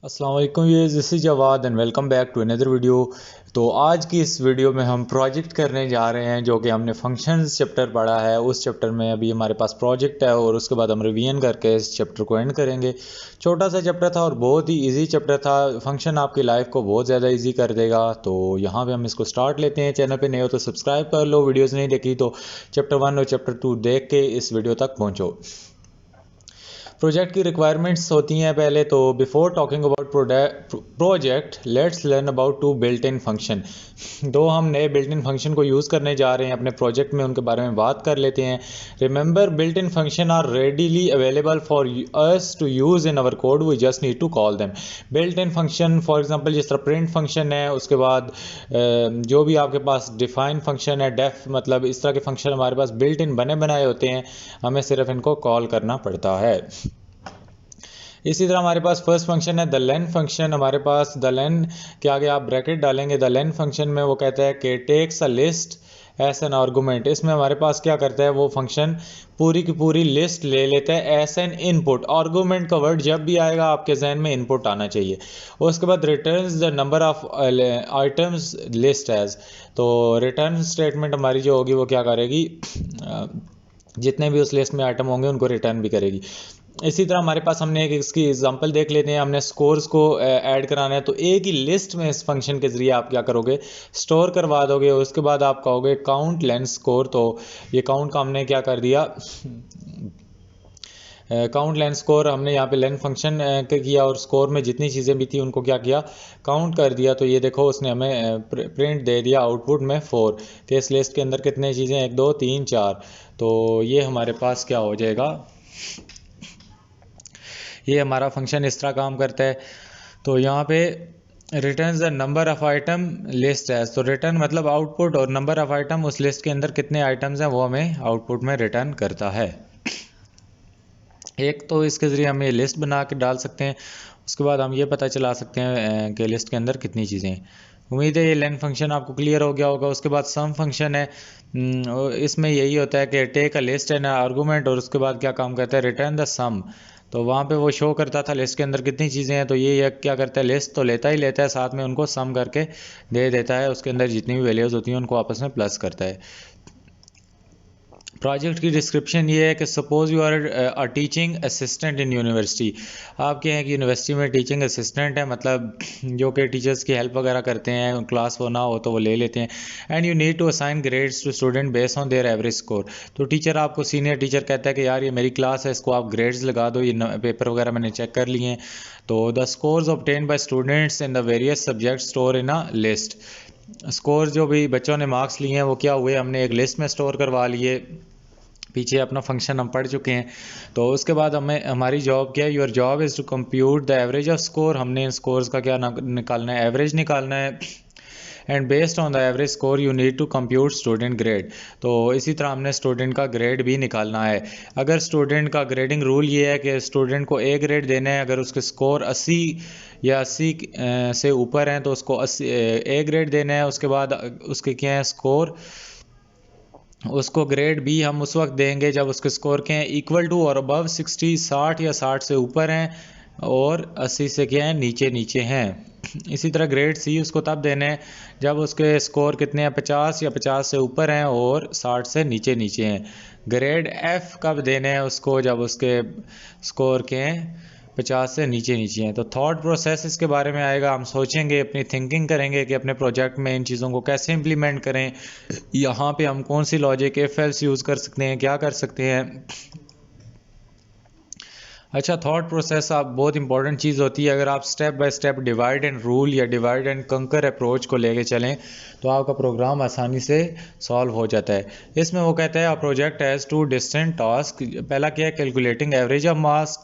अस्सलाम वालेकुम, ये this is Jawad and welcome back to another video. तो आज की इस वीडियो में हम प्रोजेक्ट करने जा रहे हैं जो कि हमने फंक्शंस चैप्टर पढ़ा है। उस चैप्टर में अभी हमारे पास प्रोजेक्ट है और उसके बाद हम रिवीजन करके इस चैप्टर को एंड करेंगे। छोटा सा चैप्टर था और बहुत ही इजी चैप्टर था। फंक्शन आपकी लाइफ को बहुत ज़्यादा इजी कर देगा। तो यहाँ पे हम इसको स्टार्ट लेते हैं। चैनल पे नए हो तो सब्सक्राइब कर लो, वीडियोज़ नहीं देखी तो चैप्टर 1 और चैप्टर 2 देख के इस वीडियो तक पहुँचो। प्रोजेक्ट की रिक्वायरमेंट्स होती हैं पहले तो। Before talking about project let's learn about two built in function. दो हम नए बिल्ट इन फंक्शन को यूज़ करने जा रहे हैं अपने प्रोजेक्ट में, उनके बारे में बात कर लेते हैं। Remember, built in function are readily available for us to use in our code, we just need to call them. Built in function for example जिस तरह प्रिंट फंक्शन है, उसके बाद जो भी आपके पास डिफाइन फंक्शन है, डेफ मतलब इस तरह के फंक्शन हमारे पास बिल्ट इन बने बनाए होते हैं, हमें सिर्फ इनको कॉल करना पड़ता है। इसी तरह हमारे पास फर्स्ट फंक्शन है द लेन फंक्शन। हमारे पास द लेन के आगे आप ब्रैकेट डालेंगे। द लेन फंक्शन में वो कहता है कि takes a list as an argument. इसमें हमारे पास क्या करता है, वो फंक्शन पूरी की पूरी लिस्ट ले लेता है एस एन इनपुट। आर्गूमेंट का वर्ड जब भी आएगा आपके जहन में इनपुट आना चाहिए। उसके बाद returns the number of items list as. तो रिटर्न स्टेटमेंट हमारी जो होगी वो क्या करेगी, जितने भी उस लिस्ट में आइटम होंगे उनको रिटर्न भी करेगी। इसी तरह हमारे पास हमने एक इसकी एग्जांपल देख लेते हैं। हमने स्कोर्स को ऐड कराना है तो एक ही लिस्ट में इस फंक्शन के ज़रिए आप क्या करोगे, स्टोर करवा दोगे। उसके बाद आप कहोगे काउंट लेन स्कोर। तो ये काउंट का हमने क्या कर दिया, काउंट लेन स्कोर हमने यहाँ पे लेन फंक्शन किया और स्कोर में जितनी चीज़ें भी थी उनको क्या किया, काउंट कर दिया। तो ये देखो उसने हमें प्रिंट दे दिया आउटपुट में 4 कि इस लिस्ट के अंदर कितने चीज़ें, 1 2 3 4। तो ये हमारे पास क्या हो जाएगा, ये हमारा फंक्शन इस तरह काम करता है। तो यहाँ पे return the number of item list है। तो रिटर्न मतलब आउटपुट और नंबर ऑफ आइटम, उस लिस्ट के अंदर कितने आइटम्स हैं वो हमें आउटपुट में रिटर्न करता है। एक तो इसके ज़रिए हम ये लिस्ट बना के डाल सकते हैं, उसके बाद हम ये पता चला सकते हैं कि लिस्ट के अंदर कितनी चीज़ें हैं। उम्मीद है ये लेन फंक्शन आपको क्लियर हो गया होगा। उसके बाद सम फंक्शन है, इसमें यही होता है कि take a list and argument और उसके बाद क्या काम करता है, रिटर्न द सम। तो वहाँ पे वो शो करता था लिस्ट के अंदर कितनी चीज़ें हैं। तो ये क्या करता है, लिस्ट तो लेता ही लेता है, साथ में उनको सम करके दे देता है। उसके अंदर जितनी भी वैल्यूज़ होती हैं उनको आपस में प्लस करता है। प्रोजेक्ट की डिस्क्रिप्शन ये है कि suppose you are a teaching assistant in university. आपके यहाँ की यूनिवर्सिटी में टीचिंग असिस्टेंट है, मतलब जो कि टीचर्स की हेल्प वगैरह करते हैं, क्लास वो ना हो तो वो ले लेते हैं। And you need to assign grades to student based on their average score. तो टीचर आपको, सीनियर टीचर कहता है कि यार ये मेरी क्लास है, इसको आप ग्रेड्स लगा दो, ये पेपर वगैरह मैंने चेक कर लिए हैं। तो the scores obtain bye students in the various subject store in a list. Score जो भी बच्चों ने मार्क्स लिए हैं वो क्या हुए, हमने एक लिस्ट में स्टोर करवा लिए। पीछे अपना फंक्शन हम पढ़ चुके हैं। तो उसके बाद हमें, हमारी जॉब क्या है, your job is to compute the average of score. हमने इन स्कोर्स का क्या निकालना है, एवरेज निकालना है। And based on the average score you need to compute student grade. तो इसी तरह हमने स्टूडेंट का ग्रेड भी निकालना है। अगर स्टूडेंट का ग्रेडिंग रूल ये है कि स्टूडेंट को ए ग्रेड देना है, अगर उसके स्कोर 80 या 80 से ऊपर हैं तो उसको 80 ए ग्रेड देना है। उसके बाद उसके क्या है स्कोर, उसको ग्रेड बी हम उस वक्त देंगे जब उसके स्कोर के हैं इक्वल टू और अबव 60, 60 या 60 से ऊपर हैं और 80 से क्या है नीचे नीचे हैं। इसी तरह ग्रेड सी उसको तब देने हैं जब उसके स्कोर कितने हैं, 50 या 50 से ऊपर हैं और 60 से नीचे नीचे हैं। ग्रेड एफ़ कब देने हैं उसको, जब उसके स्कोर के हैं 50 से नीचे नीचे हैं। तो थॉट प्रोसेस इसके बारे में आएगा, हम सोचेंगे, अपनी थिंकिंग करेंगे कि अपने प्रोजेक्ट में इन चीज़ों को कैसे इम्प्लीमेंट करें। यहाँ पे हम कौन सी लॉजिक इफ एल्स यूज़ कर सकते हैं, क्या कर सकते हैं। अच्छा, थॉट प्रोसेस आप बहुत इंपॉर्टेंट चीज़ होती है। अगर आप step by step divide and rule या डिवाइड एंड कंकर अप्रोच को लेके चलें तो आपका प्रोग्राम आसानी से सॉल्व हो जाता है। इसमें वो कहता है, आ प्रोजेक्ट हैज़ 2 डिस्टेंट टास्क। पहला क्या है, कैलकुलेटिंग एवरेज ऑफ मार्क्स,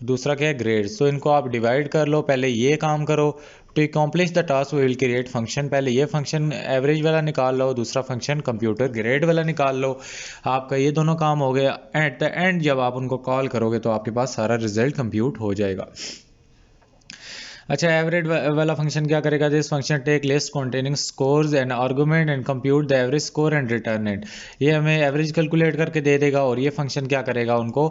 दूसरा क्या है ग्रेड्स। तो इनको आप डिवाइड कर लो, पहले ये काम करो। To accomplish the task we will create function. पहले ये फंक्शन एवरेज वाला निकाल लो, दूसरा फंक्शन कंप्यूटर ग्रेड वाला निकाल लो। आपका ये दोनों काम हो गया। एट द एंड जब आप उनको कॉल करोगे तो आपके पास सारा रिजल्ट कंप्यूट हो जाएगा। अच्छा, एवरेज वाला फंक्शन क्या करेगा? This function take list containing scores and argument and compute the average score and return it. ये हमें एवरेज कैलकुलेट करके दे देगा और ये फंक्शन क्या करेगा उनको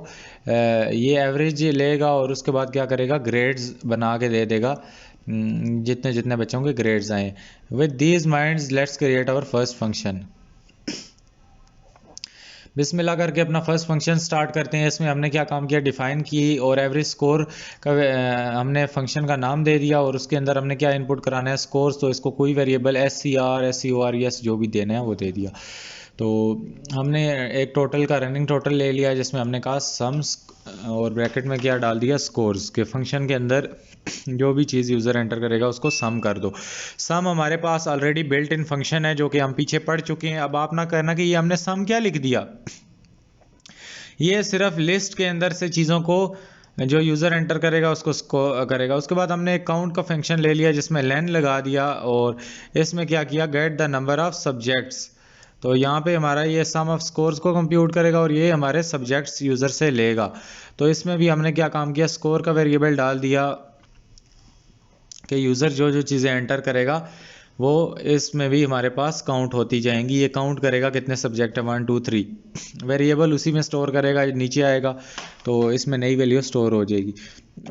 ये एवरेज लेगा और उसके बाद क्या करेगा, ग्रेड्स बना के दे देगा, जितने जितने बच्चों के ग्रेड्स आए। With these minds let's create our first function. बिस्मिल्लाह करके अपना फर्स्ट फंक्शन स्टार्ट करते हैं। इसमें हमने क्या काम किया, डिफाइन की और एवरेज स्कोर का हमने फंक्शन का नाम दे दिया और उसके अंदर हमने क्या इनपुट कराना है, स्कोर्स। तो इसको कोई वेरिएबल SCR SCOR यस जो भी देना है वो दे दिया। तो हमने एक टोटल का रनिंग टोटल ले लिया जिसमें हमने कहा सम्स और ब्रैकेट में क्या डाल दिया, स्कोर्स के फंक्शन के अंदर जो भी चीज़ यूज़र एंटर करेगा उसको सम कर दो। सम हमारे पास ऑलरेडी बिल्ट इन फंक्शन है जो कि हम पीछे पढ़ चुके हैं। अब आप ना करना कि ये हमने सम क्या लिख दिया, ये सिर्फ लिस्ट के अंदर से चीज़ों को जो यूज़र एंटर करेगा उसको करेगा। उसके बाद हमने एक काउंट का फंक्शन ले लिया जिसमें लेन लगा दिया और इसमें क्या किया, gate the number of subjects. तो यहाँ पे हमारा ये सम ऑफ स्कोर्स को कंप्यूट करेगा और ये हमारे सब्जेक्ट्स यूज़र से लेगा। तो इसमें भी हमने क्या काम किया, स्कोर का वेरिएबल डाल दिया कि यूज़र जो जो चीज़ें एंटर करेगा वो इसमें भी हमारे पास काउंट होती जाएंगी। ये काउंट करेगा कितने सब्जेक्ट है, 1 2 3, वेरिएबल उसी में स्टोर करेगा, नीचे आएगा तो इसमें नई वैल्यू स्टोर हो जाएगी।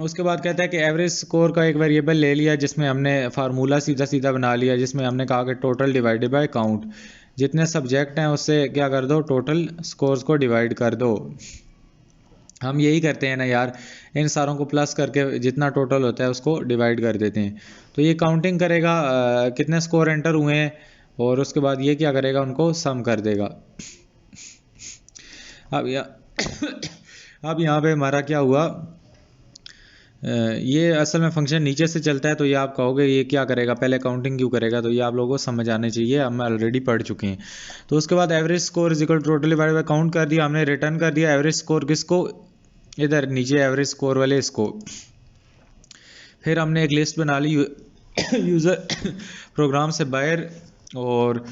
उसके बाद कहता है कि एवरेज स्कोर का एक वेरिएबल ले लिया जिसमें हमने फार्मूला सीधा सीधा बना लिया, जिसमें हमने कहा कि टोटल डिवाइडेड बाय काउंट, जितने सब्जेक्ट हैं उससे क्या कर दो, टोटल स्कोर्स को डिवाइड कर दो। हम यही करते हैं ना यार, इन सारों को प्लस करके जितना टोटल होता है उसको डिवाइड कर देते हैं। तो ये काउंटिंग करेगा कितने स्कोर एंटर हुए हैं और उसके बाद ये क्या करेगा, उनको सम कर देगा। अब यहाँ पे हमारा क्या हुआ, ये असल में फंक्शन नीचे से चलता है तो ये आप कहोगे ये क्या करेगा, पहले काउंटिंग क्यों करेगा, तो ये आप लोगों को समझ आने चाहिए, हम ऑलरेडी पढ़ चुके हैं। तो उसके बाद average score is equal to total divided by count कर दिया हमने, रिटर्न कर दिया एवरेज स्कोर किसको, इधर नीचे एवरेज स्कोर वाले इसको। फिर हमने एक लिस्ट बना ली यूज़र प्रोग्राम से बाहर और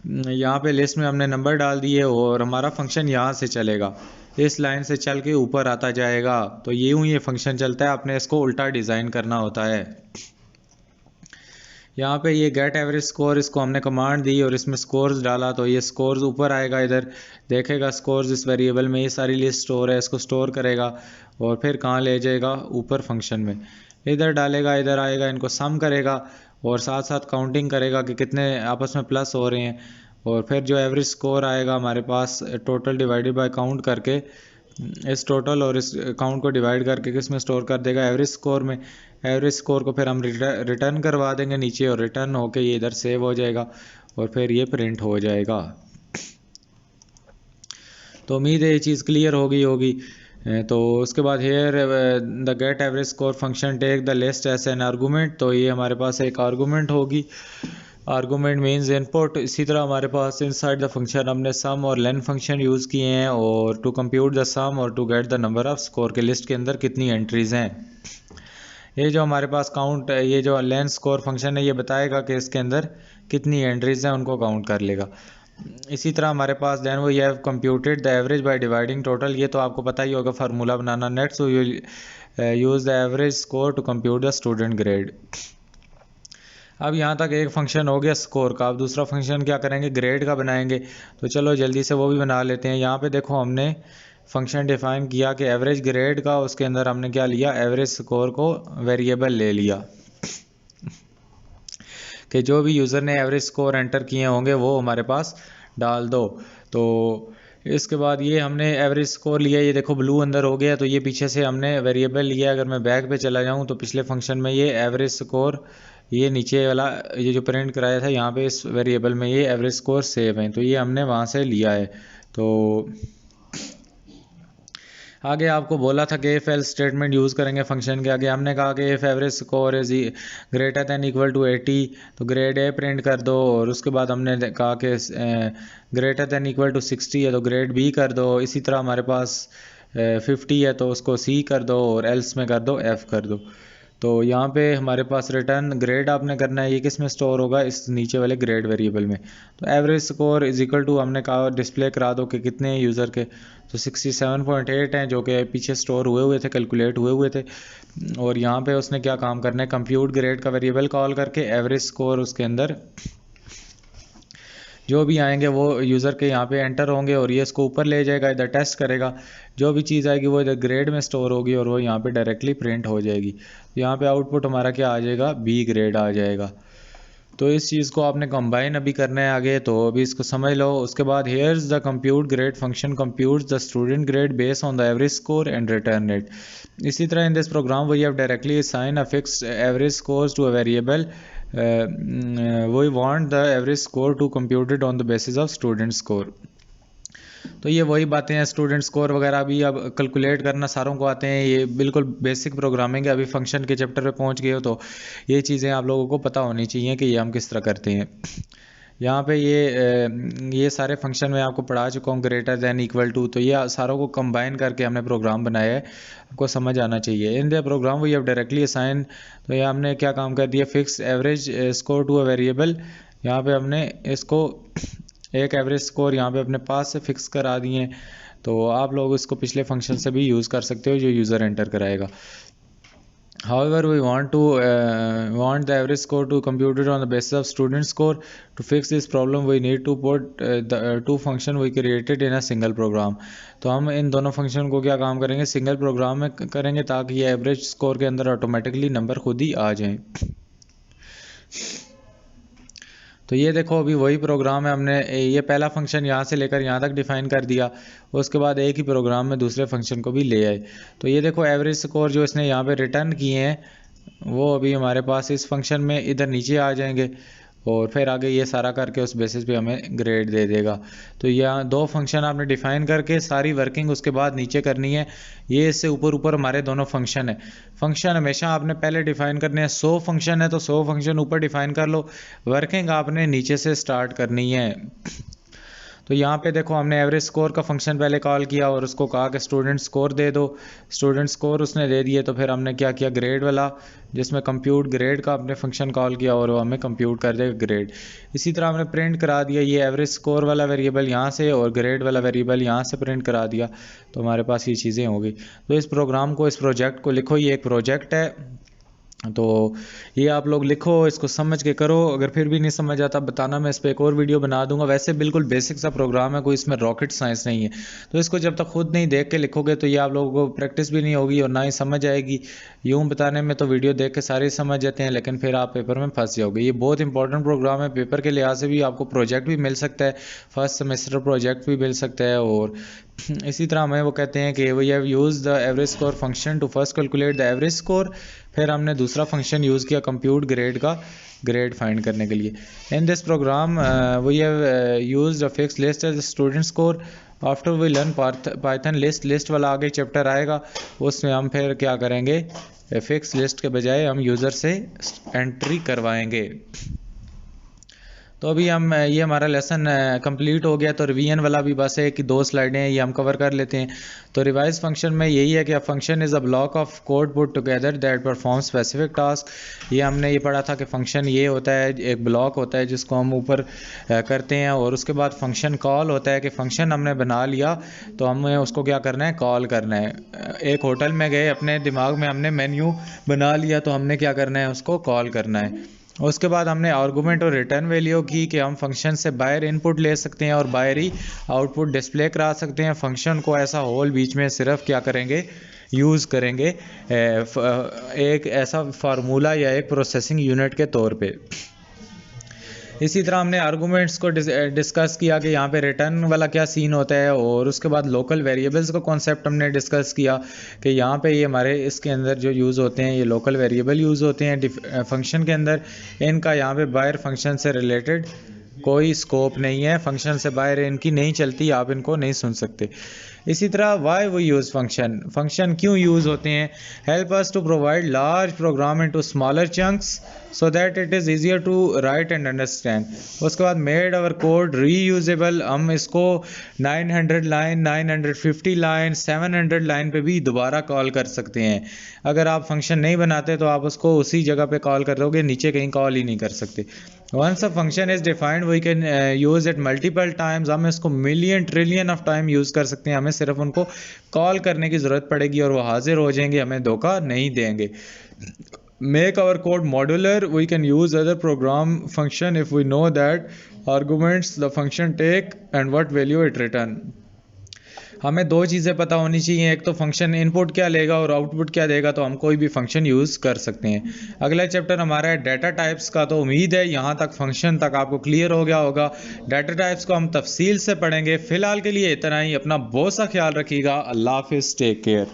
यहाँ पे लिस्ट में हमने नंबर डाल दिए और हमारा फंक्शन यहाँ से चलेगा, इस लाइन से चल के ऊपर आता जाएगा। तो ये फंक्शन चलता है, आपने इसको उल्टा डिज़ाइन करना होता है। यहाँ पे ये गेट एवरेज स्कोर, इसको हमने कमांड दी और इसमें स्कोर्स डाला तो ये स्कोर्स ऊपर आएगा, इधर देखेगा स्कोर्स इस वेरिएबल में, ये सारी लिस्ट स्टोर है, इसको स्टोर करेगा और फिर कहाँ ले जाएगा, ऊपर फंक्शन में इधर डालेगा, इधर आएगा, इनको सम करेगा और साथ साथ काउंटिंग करेगा कि कितने आपस में प्लस हो रहे हैं। और फिर जो एवरेज स्कोर आएगा हमारे पास टोटल डिवाइडेड बाय काउंट करके, इस टोटल और इस काउंट को डिवाइड करके किस में स्टोर कर देगा, एवरेज स्कोर में। एवरेज स्कोर को फिर हम रिटर्न करवा देंगे नीचे और रिटर्न होके ये इधर सेव हो जाएगा और फिर ये प्रिंट हो जाएगा। तो उम्मीद है ये चीज़ क्लियर होगी। तो उसके बाद here the get average score function take the list as an argument, तो ये हमारे पास एक आर्गूमेंट होगी, आर्गूमेंट मीन्स इनपुट। इसी तरह हमारे पास इनसाइड द फंक्शन हमने सम और लेन फंक्शन यूज़ किए हैं और टू कंप्यूट द सम और to get the number of score के लिस्ट के अंदर कितनी एंट्रीज हैं। ये जो हमारे पास काउंट, ये जो लेन स्कोर फंक्शन है ये बताएगा कि इसके अंदर कितनी एंट्रीज हैं, उनको काउंट कर लेगा। इसी तरह हमारे पास देन वो have computed the average by dividing total, ये तो आपको पता ही होगा फार्मूला बनाना। Next you use the average score to compute the student grade. अब यहाँ तक एक फंक्शन हो गया स्कोर का, अब दूसरा फंक्शन क्या करेंगे, ग्रेड का बनाएंगे। तो चलो जल्दी से वो भी बना लेते हैं। यहाँ पे देखो हमने फंक्शन डिफाइन किया कि एवरेज ग्रेड का, उसके अंदर हमने क्या लिया, एवरेज स्कोर को वेरिएबल ले लिया कि जो भी यूज़र ने एवरेज स्कोर एंटर किए होंगे वो हमारे पास डाल दो। तो इसके बाद ये हमने एवरेज स्कोर लिया, ये देखो ब्लू अंदर हो गया, तो ये पीछे से हमने वेरिएबल लिया। अगर मैं बैक पे चला जाऊँ तो पिछले फंक्शन में ये एवरेज स्कोर, ये नीचे वाला ये जो प्रिंट कराया था यहाँ पे इस वेरिएबल में ये एवरेज स्कोर सेव है, तो ये हमने वहाँ से लिया है। तो आगे आपको बोला था कि इफ एल्स स्टेटमेंट यूज़ करेंगे फंक्शन के आगे। हमने कहा कि if average score is greater than equal to 80 तो ग्रेड ए प्रिंट कर दो, और उसके बाद हमने कहा कि ग्रेटर दैन इक्वल टू 60 है तो ग्रेड बी कर दो। इसी तरह हमारे पास 50 है तो उसको सी कर दो और एल्स में कर दो एफ कर दो। तो यहाँ पे हमारे पास रिटर्न ग्रेड आपने करना है, ये किस में स्टोर होगा, इस नीचे वाले ग्रेड वेरिएबल में। तो average score is equal to हमने कहा डिस्प्ले करा दो कि कितने यूज़र के, तो 67.8 हैं जो कि पीछे स्टोर हुए थे, कैलकुलेट हुए थे। और यहाँ पे उसने क्या काम करना है, कंप्यूट ग्रेड का वेरिएबल कॉल करके एवरेज स्कोर उसके अंदर जो भी आएंगे वो यूज़र के यहाँ पे एंटर होंगे और ये इसको ऊपर ले जाएगा, इधर टेस्ट करेगा, जो भी चीज़ आएगी वो इधर ग्रेड में स्टोर होगी और वो यहाँ पे डायरेक्टली प्रिंट हो जाएगी। तो यहाँ पे आउटपुट हमारा क्या आ जाएगा, बी ग्रेड आ जाएगा। तो इस चीज़ को आपने कंबाइन अभी करना है आगे, तो अभी इसको समझ लो। उसके बाद here is the compute grade function compute the student grade based on the average score and return it. इसी तरह in this program we have directly assign a fixed average score to a variable we want the average score to computed on the basis of student score। तो ये वही बातें हैं, student score वगैरह भी अब कैलकुलेट करना सारों को आते हैं, ये बिल्कुल बेसिक प्रोग्रामिंग है। अभी फंक्शन के चैप्टर पे पहुंच गए हो तो ये चीज़ें आप लोगों को पता होनी चाहिए कि ये हम किस तरह करते हैं। यहाँ पे ये सारे फंक्शन में आपको पढ़ा चुका हूँ, ग्रेटर दैन, इक्वल टू, तो ये सारों को कंबाइन करके हमने प्रोग्राम बनाया है, आपको समझ आना चाहिए। In the program we have directly assign, तो ये हमने क्या काम कर दिया, fix average score to a variable. यहाँ पे हमने इसको एक एवरेज स्कोर यहाँ पे अपने पास से फिक्स करा दिए। तो आप लोग इसको पिछले फंक्शन से भी यूज़ कर सकते हो जो यूज़र एंटर कराएगा। However, we want the average score to computed on the basis of student score. To fix this problem, we need to put the two function we created in a single program. तो हम इन दोनों function को क्या काम करेंगे, single programme में करेंगे ताकि ये एवरेज स्कोर के अंदर ऑटोमेटिकली नंबर खुद ही आ जाएं। तो ये देखो अभी वही प्रोग्राम है, हमने ये पहला फंक्शन यहाँ से लेकर यहाँ तक डिफाइन कर दिया, उसके बाद एक ही प्रोग्राम में दूसरे फंक्शन को भी ले आए। तो ये देखो एवरेज स्कोर जो इसने यहाँ पे रिटर्न किए हैं वो अभी हमारे पास इस फंक्शन में इधर नीचे आ जाएंगे और फिर आगे ये सारा करके उस बेसिस पे हमें ग्रेड दे देगा। तो यहाँ दो फंक्शन आपने डिफाइन करके सारी वर्किंग उसके बाद नीचे करनी है। ये इससे ऊपर ऊपर हमारे दोनों फंक्शन है। फंक्शन हमेशा आपने पहले डिफाइन करने हैं, 100 फंक्शन है तो 100 फंक्शन ऊपर डिफाइन कर लो, वर्किंग आपने नीचे से स्टार्ट करनी है। तो यहाँ पे देखो हमने एवरेज स्कोर का फंक्शन पहले कॉल किया और उसको कहा कि स्टूडेंट स्कोर दे दो, स्टूडेंट स्कोर उसने दे दिए। तो फिर हमने क्या किया, ग्रेड वाला जिसमें कंप्यूट ग्रेड का अपने फंक्शन कॉल किया और वो हमें कंप्यूट कर देगा ग्रेड। इसी तरह हमने प्रिंट करा दिया ये एवरेज स्कोर वाला वेरिएबल यहाँ से और ग्रेड वाला वेरिएबल यहाँ से प्रिंट करा दिया, तो हमारे पास ये चीज़ें हो गई। तो इस प्रोग्राम को, इस प्रोजेक्ट को लिखो, ये एक प्रोजेक्ट है, तो ये आप लोग लिखो, इसको समझ के करो। अगर फिर भी नहीं समझ आता बताना, मैं इस पर एक और वीडियो बना दूंगा। वैसे बिल्कुल बेसिक सा प्रोग्राम है, कोई इसमें रॉकेट साइंस नहीं है। तो इसको जब तक खुद नहीं देख के लिखोगे तो ये आप लोगों को प्रैक्टिस भी नहीं होगी और ना ही समझ आएगी। यूँ बताने में तो वीडियो देख के सारे समझ जाते हैं, लेकिन फिर आप पेपर में फंस जाओगे। ये बहुत इंपॉर्टेंट प्रोग्राम है, पेपर के लिहाज से भी आपको प्रोजेक्ट भी मिल सकता है, फर्स्ट सेमेस्टर प्रोजेक्ट भी मिल सकता है। और इसी तरह हमें वो कहते हैं कि we have use the average score function to first calculate the average score. फिर हमने दूसरा फंक्शन यूज़ किया कंप्यूट ग्रेड का, ग्रेड फाइंड करने के लिए। In this program we have used a fix list as student score. After we learn Python list वाला आगे चैप्टर आएगा, उसमें हम फिर क्या करेंगे, फिक्स लिस्ट के बजाय हम यूज़र से एंट्री करवाएंगे। तो अभी हम ये हमारा लेसन कंप्लीट हो गया। तो रिवीजन वाला भी बस है कि 2 स्लाइडें हैं, ये हम कवर कर लेते हैं। तो रिवाइज फंक्शन में यही है कि a function is a block of code put together that perform specific task. ये हमने ये पढ़ा था कि फंक्शन ये होता है, एक ब्लॉक होता है जिसको हम ऊपर करते हैं और उसके बाद फंक्शन कॉल होता है कि फंक्शन हमने बना लिया तो हमें उसको क्या करना है, कॉल करना है। एक होटल में गए, अपने दिमाग में हमने मेन्यू बना लिया तो हमने क्या करना है, उसको कॉल करना है। उसके बाद हमने आर्गूमेंट और रिटर्न वैल्यू की कि हम फंक्शन से बाहर इनपुट ले सकते हैं और बाहर ही आउटपुट डिस्प्ले करा सकते हैं। फंक्शन को ऐसा होल बीच में सिर्फ क्या करेंगे, यूज़ करेंगे एक ऐसा फार्मूला या एक प्रोसेसिंग यूनिट के तौर पे। इसी तरह हमने आर्गूमेंट्स को डिस्कस किया कि यहाँ पे रिटर्न वाला क्या सीन होता है और उसके बाद लोकल वेरिएबल्स का कॉन्सेप्ट हमने डिस्कस किया कि यहाँ पे ये हमारे इसके अंदर जो यूज़ होते हैं ये लोकल वेरिएबल यूज़ होते हैं फंक्शन के अंदर। इनका यहाँ पे बाहर फंक्शन से रिलेटेड कोई स्कोप नहीं है, फंक्शन से बाहर इनकी नहीं चलती, आप इनको नहीं सुन सकते। इसी तरह why we use function, function क्यों यूज़ होते हैं, help us to provide large program into smaller chunks so that it is easier to write and understand. उसके बाद made our code reusable, हम इसको 900 लाइन, 950 लाइन, 700 लाइन पे भी दोबारा कॉल कर सकते हैं। अगर आप फंक्शन नहीं बनाते तो आप उसको उसी जगह पे कॉल कर दोगे, नीचे कहीं कॉल ही नहीं कर सकते। Once a function is defined we can use it multiple times, हम इसको million trillion of time use कर सकते हैं। हमें सिर्फ उनको कॉल करने की ज़रूरत पड़ेगी और वो हाजिर हो जाएंगे, हमें धोखा नहीं देंगे। Make our code modular, we can use other program function if we know that arguments the function take and what value it return। हमें दो चीज़ें पता होनी चाहिए, एक तो फंक्शन इनपुट क्या लेगा और आउटपुट क्या देगा, तो हम कोई भी फंक्शन यूज़ कर सकते हैं। अगला चैप्टर हमारा है डाटा टाइप्स का। तो उम्मीद है यहाँ तक फंक्शन तक आपको क्लियर हो गया होगा। डाटा टाइप्स को हम तफसील से पढ़ेंगे। फ़िलहाल के लिए इतना ही। अपना बहुत सा ख्याल रखिएगा। अल्लाह हाफिज़, टेक केयर।